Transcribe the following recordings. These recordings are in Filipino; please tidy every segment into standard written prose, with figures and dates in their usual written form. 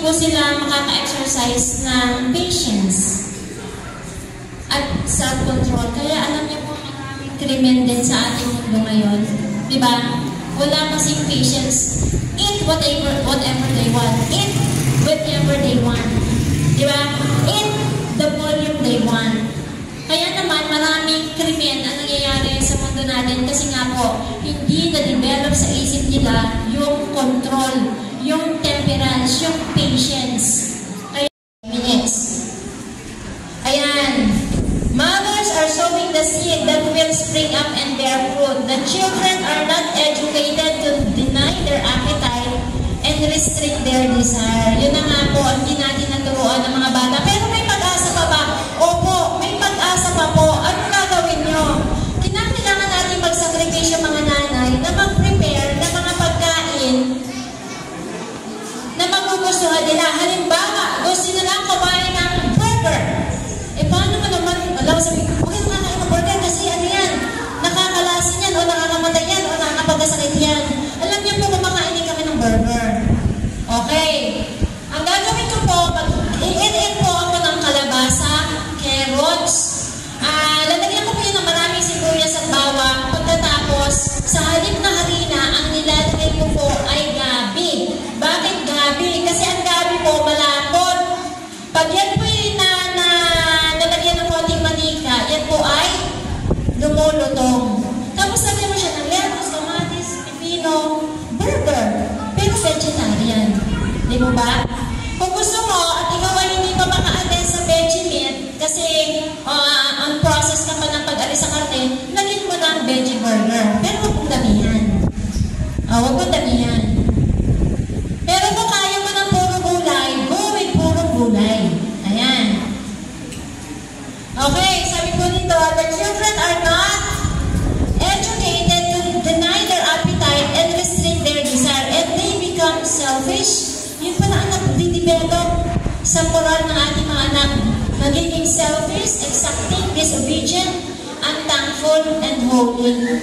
po sila makaka-exercise ng patience at self-control. Kaya alam niyo po, maraming krimen din sa ating mundo ngayon. Diba? Wala kasing patience. Eat whatever they want. Eat whatever they want. Diba? Eat the volume they want. Kaya naman, maraming krimen ang nangyayari sa mundo natin kasi nga po, hindi na-develop sa isip nila yung control, yung temperance, yung patience. Kaya, minutes. Ayan. Mothers are sowing the seed that will spring up and bear fruit. The children are not educated to deny their appetite and restrict their desire. Yun na nga po, hindi natin naturuan ng mga bata. Pero may pag-asa pa ba? Opo, may pag-asa pa po. Ano gagawin nyo? Kinakailangan natin magsakripisyo mga nanay na mag-prepare ng mga pagkain na magugustuhan nila. Halimbawa, gusto nila kumain ng burger. Eh, paano mo naman, alam sabi, bakit kumakain ng burger? Kasi ano yan? Nakakalasin yan, o nakakamatay yan, o nakakapagkasakit yan. Alam niyo po, kumakain kami ng burger. Okay. Ang gagawin ko po, i-in po ako ng kalabasa, carrots, lalagyan ko po yun ng maraming sibuyas at bawang. Pagkatapos, sa halip na harina, ang nilalagay ko po ay gabi. Bakit gabi? Kasi ang gabi po, malapot. Pag yan po yung nalagyan ng konting manika, yan po ay lumulutong. Tapos lagyan mo siya ng lettuce, kamatis, pipino, burger. Pero vegetarian. Di mo ba? Kung gusto mo, at ikaw ay hindi pa maka-attend sa veggie meat, kasi ang process ka pa ng pag-alis sa karne, lagyan mo ng veggie burger. Pero huwag mong damihan. Huwag mong damihan. Pero kung kaya mo ng puro gulay, go with puro gulay. Ayan. Okay, sabi ko nito, the children are not educated to deny their appetite and restrict their desire, and they become selfish. Yun pala ang nag-develop sa moral ng ating mga anak. Magiging selfish, exacting, disobedient, unthankful, and holy.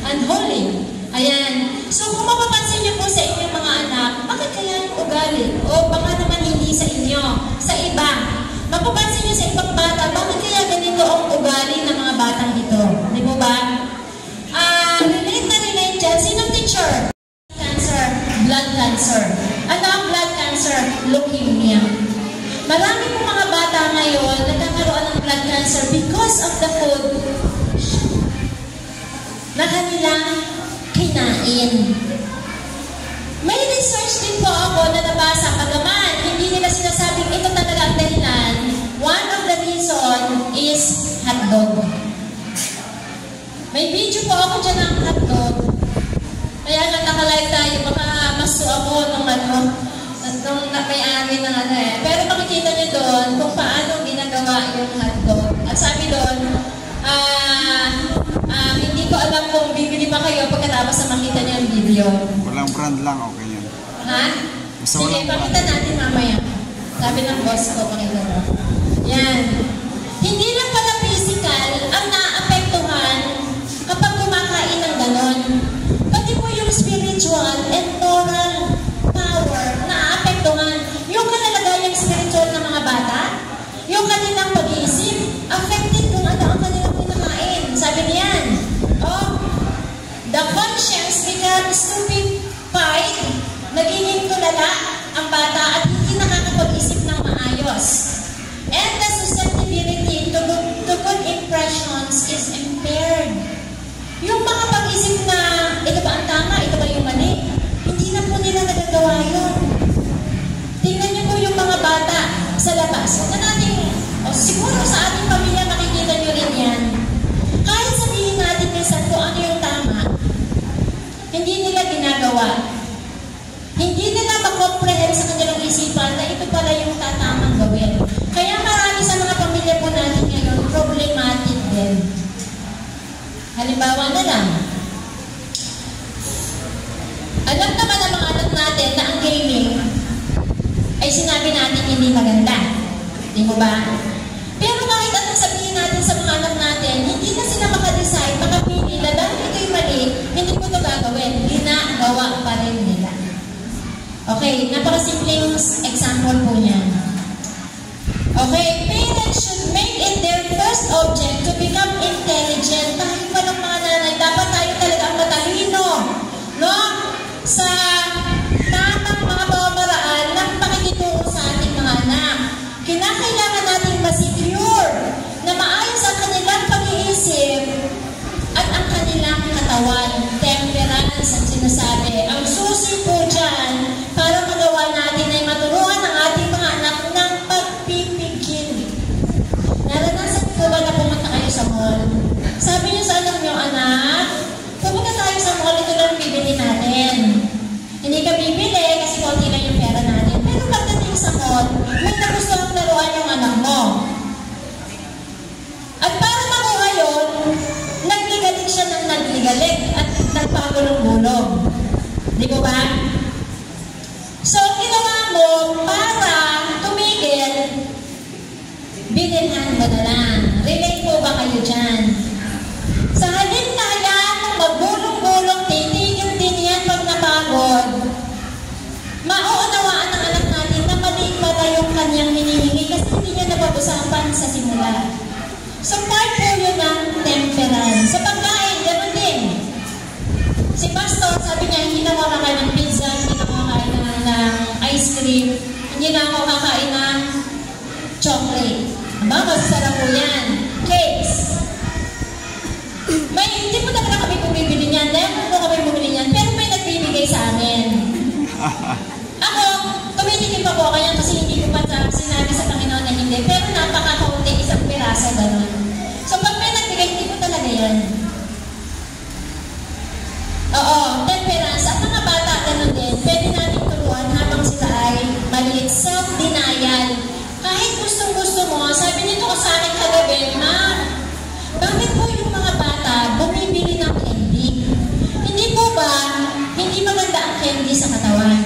Unholy. Ayan. So kung mapapansin niyo po sa inyong mga anak, bakit kaya yung ugali? O baka naman hindi sa inyo, sa iba. Mapapansin niyo sa ibang bata, bakit kaya ganito ang ugali ng mga batang ito? Di mo ba? Relate dyan. Sinong teacher? Cancer. Blood cancer. Ano ang blood cancer? Leukemia. Marami po mga bata ngayon nagkakaroon ng blood cancer because of the food na kanilang kinain. May research din po ako na nabasa, pagaman, hindi nila sinasabing ito talaga ang dahilan. One of the reason is hotdog. May video po ako dyan ng hotdog. Kaya nga nakalive tayo, baka maso ako nung may-ari ng Pero makikita niyo doon kung paano ginagawa yung hotdog. At sabi doon, hindi ko alam kung bibili pa kayo pagkatapos na makita niyo yung video. Walang brand lang, okay yan. Ha? Sige, pakita natin mamaya. Sabi ng boss ko, pakita mo. Yan. Hindi lang pala physical ang naapektuhan kapag kumakain ng ganon. Pati po yung spiritual and moral power naapektuhan. Yung kalalagayang spiritual ng mga bata, yung kanilang pag-iisip, affected kung ano ang kanilang pinakain. Sabi niyan, the conscience becomes stupefied, nagiging tulala ang bata at hindi nakakapag-isip ng maayos. And the susceptibility to good impressions is impaired. Yung mga pag-isip na, ito ba ang tama, ito ba yung mali, hindi na po nila nagagawa yun. Tingnan niyo po yung mga bata sa labas. Huwag na natin, siguro sa ating pamilya makikita niyo rin yan. Kahit sabihin natin minsan kung ano yung tama, hindi nila ginagawa. Hindi nila makomprehend sa kanilang isipan na ito pala yung tatamang gawin. Kaya marami sa mga pamilya po natin ngayon, problematic din. Halimbawa na lang, alam naman ang mga anak natin na ang gaming ay sinabi natin hindi maganda. Di mo ba? Pero kahit anong sabihin natin sa mga anak natin, hindi na sila makadecide, makapili na dahil ito'y mali hindi ko ito gagawin. Ginagawa pa rin nila. Okay, napakasimpleng example po niyan. Okay, parents should make it their first object to become intelligent. Tayo pa ng mga nanay, dapat tayo talaga ang matalino. No? Sa tamang mga pamamaraan ng pakikitungo sa ating mga anak. Kinakailangan natin ma-secure na maayos ang kanilang pag-iisip at ang kanilang katawan. Temperance ang sinasabi. Ang susi po dyan para magawa natin ay maturuan ang ating mga anak ng pagpipigil. Naranasan ko ba na pumunta kayo sa mall? Sabi niyo sa anak niyo, anak, pumunta tayo sa mall, ito lang bibili natin. Hindi ka bibili kasi konti lang yung pera natin. Pero pagdating sa mall, may nagustuhan laruan yung anak mo. At para makuha yun, nagligalik siya ng nagligalik at nagpagulong-gulong. Di ba ba? So, ginawa mo para tumigil, binilhan mo na lang. Relate po ba kayo dyan? Sa halin na yan, magbulong-bulong, titigil din yan pag napagod. Mauunawaan ng anak natin na mali pala yung kanyang hinihingi kasi hindi niya napag-usapan sa simula. So, part po yun ng temperance. Sa pagkain, gano'n din. Si Pastor, sabi niya, hindi na ako kakain ng pizza, hindi na ako kakain ng ice cream, hindi na ako kakain ng chocolate. Aba, masasarap po yan. Cakes. May, hindi po talaga kami bumibili niyan. Dahil po kami bumili niyan, pero may nagbibigay sa amin. Ako, tumitikim pa po kaya kasi hindi ko pa sinabi sa Panginoon na hindi. Pero napaka-kaunti, isang piraso, gano'n. So, pag may nagbigay, hindi ko talaga yan. Oo, temperance. At mga bata, gano'n din. Pwede natin turuan habang sila ay maliit. Self-denial. Kahit gustong-gusto mo, sabi nito ko sa akin kagabi, Ma, bakit po yung mga bata bumibili ng candy? Hindi po ba, hindi maganda ang candy sa katawan?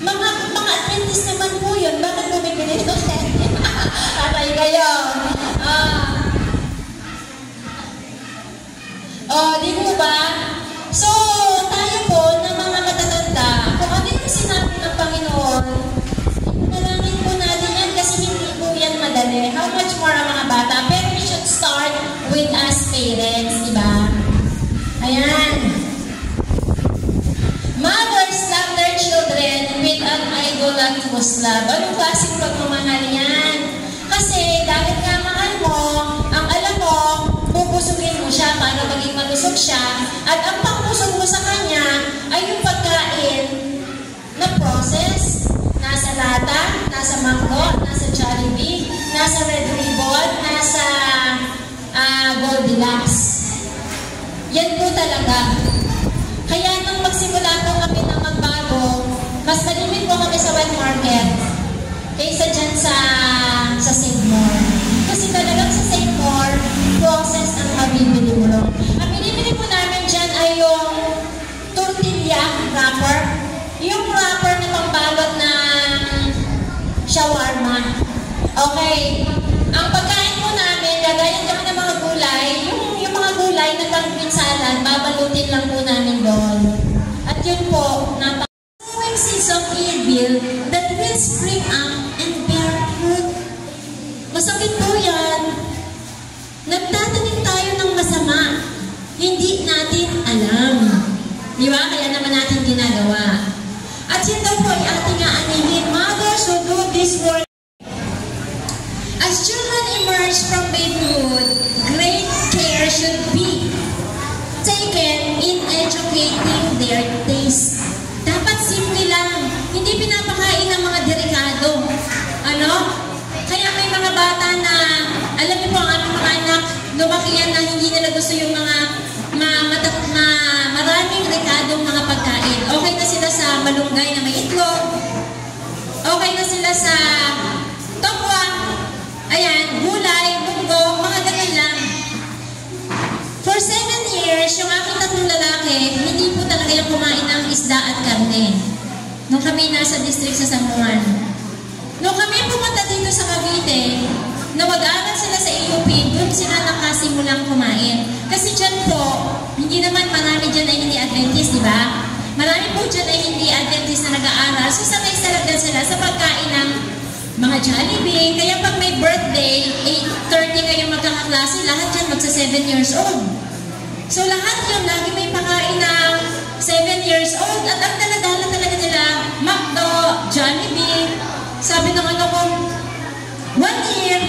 Mga Adventist naman po yun, bakit bumibili ng candy? Atay kayo. Di po ba? So, tayo po na mga matatanda, kung ano yung sinabi ng Panginoon, manalangin po natin yan kasi hindi po yan madali. How much more ang mga bata? Pero we should start with us parents, di ba? Ayan. Mothers love their children with an idolatrous love. Anong klaseng pagmamahal yan? Kasi dahil nga mahal mo, ang alam mo, pupusugin mo siya para maging malusog siya. At ang pangpusog mo sa kanya ay yung pagkain na process. Nasa lata, nasa Mango, nasa Jollibee, nasa Red Ribbon, nasa Goldilocks. Yan po talaga. Kaya nung magsimula po kami na magbago, mas nalimit po kami sa wet market kaysa dyan sa Seymour. Kasi talagang sa Seymour, process ang mabibili mo. Ang binibili po namin dyan ay yung tortilla wrapper. Yung wrapper na pambalot ng shawarma. Okay. Ang pagkain po namin, gagayan kami ng mga gulay. Yung mga gulay na pang-green salad, babalutin lang po namin doon. At yun po, napaka-sowing seeds of evil that will spring up and bear fruit. Masakit po yan. Nagtatanim tayo ng masama. Hindi natin alam. Di ba? Kaya naman natin ginagawa. At yun daw po ay ating aanihin. Mothers who do this work. As children emerge from babyhood, great care should be taken in educating their taste. Dapat simple lang. Hindi pinapakain ng mga delikado. Ano? Kaya may mga bata na, alam niyo po ang aming mga anak, lumaki yan na hindi nila gusto yung mga maraming rekadong mga pagkain. Okay na sila sa malunggay na may itlog. Okay na sila sa tokwa. Ayan, gulay, munggo, mga ganun lang. For 7 years, yung aking tatlong lalaki, hindi po talaga yung kumain ng isda at karne. Nung kami nasa district sa San Juan. Nung kami pumunta dito sa Cavite, na mag-aaral sila sa AUP, doon sila nakasimulang kumain. Kasi dyan po, hindi naman marami dyan ay hindi Adventist, di ba? Marami po dyan ay hindi Adventist na nag-aaral. So sanay talaga sila sa pagkain ng mga Jollibee. Kaya pag may birthday, 8:30 ngayong magkakaklase, lahat dyan magsa 7 years old. So lahat yun, lagi may pakain ng 7 years old. At ang daladala talaga nila, McDo, Jollibee. Sabi ng ano ko, 1 year,